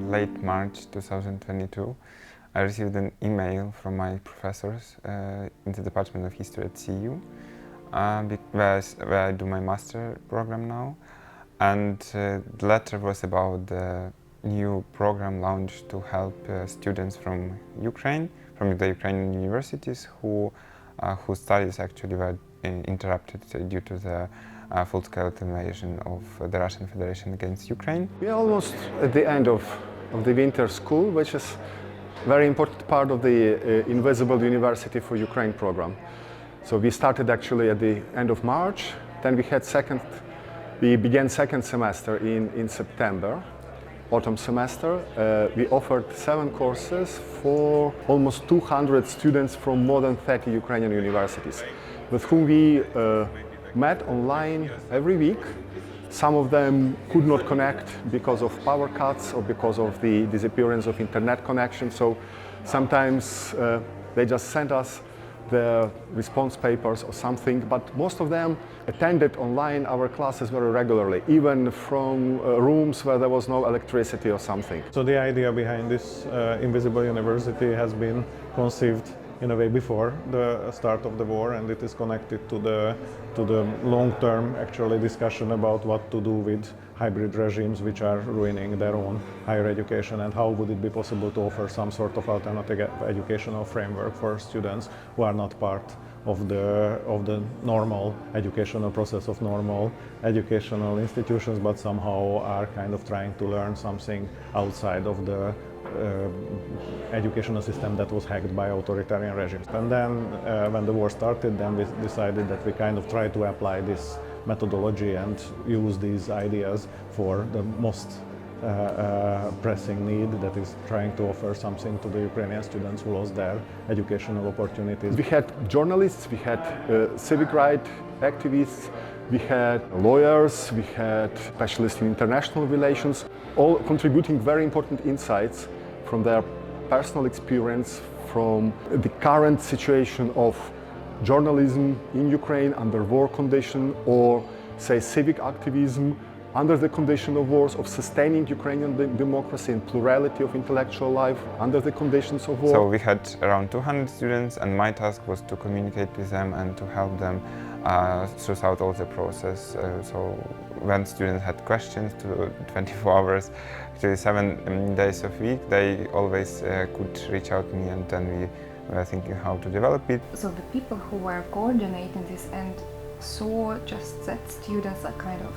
late March 2022, I received an email from my professors in the Department of History at CEU, where I do my master program now. And the letter was about the new program launched to help students from Ukraine, from the Ukrainian universities whose studies actually were interrupted due to the full-scale invasion of the Russian Federation against Ukraine. We are almost at the end of the winter school, which is a very important part of the Invisible University for Ukraine program. So we started actually at the end of March, then we began second semester in September, autumn semester. We offered 7 courses for almost 200 students from more than 30 Ukrainian universities, with whom we met online every week. Some of them could not connect because of power cuts or because of the disappearance of internet connection. So sometimes they just sent us the response papers or something, but most of them attended online our classes very regularly, even from rooms where there was no electricity or something. So the idea behind this Invisible University has been conceived in a way before the start of the war, and it is connected to the long-term actually discussion about what to do with hybrid regimes which are ruining their own higher education, and how would it be possible to offer some sort of alternative educational framework for students who are not part of the normal educational process of normal educational institutions, but somehow are kind of trying to learn something outside of the educational system that was hacked by authoritarian regimes. And then when the war started, then we decided that we kind of try to apply this methodology and use these ideas for the most pressing need, that is trying to offer something to the Ukrainian students who lost their educational opportunities. We had journalists, we had civic rights activists, we had lawyers, we had specialists in international relations, all contributing very important insights from their personal experience, from the current situation of journalism in Ukraine under war condition, or say civic activism under the condition of wars, of sustaining Ukrainian democracy and plurality of intellectual life under the conditions of war. So we had around 200 students, and my task was to communicate with them and to help them throughout all the process. So when students had questions to 24 hours, actually 7 days a week, they always could reach out to me, and then we were thinking how to develop it. So the people who were coordinating this and saw just that students are kind of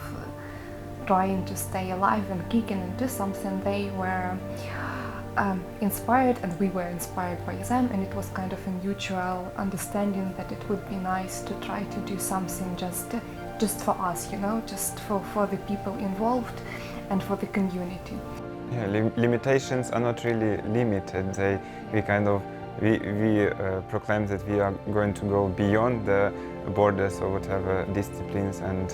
trying to stay alive and kicking into something, they were inspired, and we were inspired by them, and it was kind of a mutual understanding that it would be nice to try to do something just for us, you know, just for the people involved and for the community. Yeah, limitations are not really limited. We proclaim that we are going to go beyond the borders or whatever disciplines and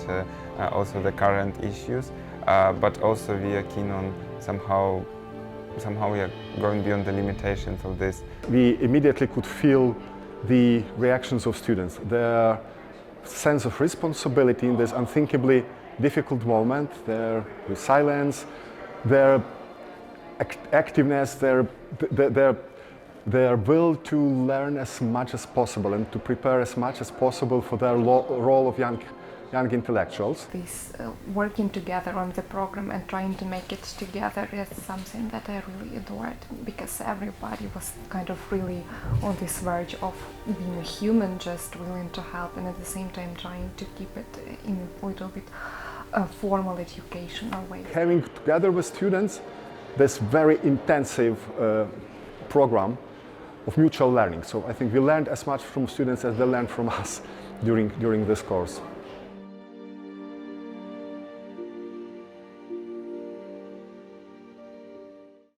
also the current issues, but also we are keen on somehow we are going beyond the limitations of this. We immediately could feel the reactions of students, their sense of responsibility in this unthinkably difficult moment, their resilience, their activeness, their will to learn as much as possible and to prepare as much as possible for their role of young intellectuals. This working together on the program and trying to make it together is something that I really adored, because everybody was kind of really on this verge of being a human, just willing to help, and at the same time trying to keep it in a little bit formal educational way. Having together with students this very intensive program of mutual learning. So I think we learned as much from students as they learned from us during this course.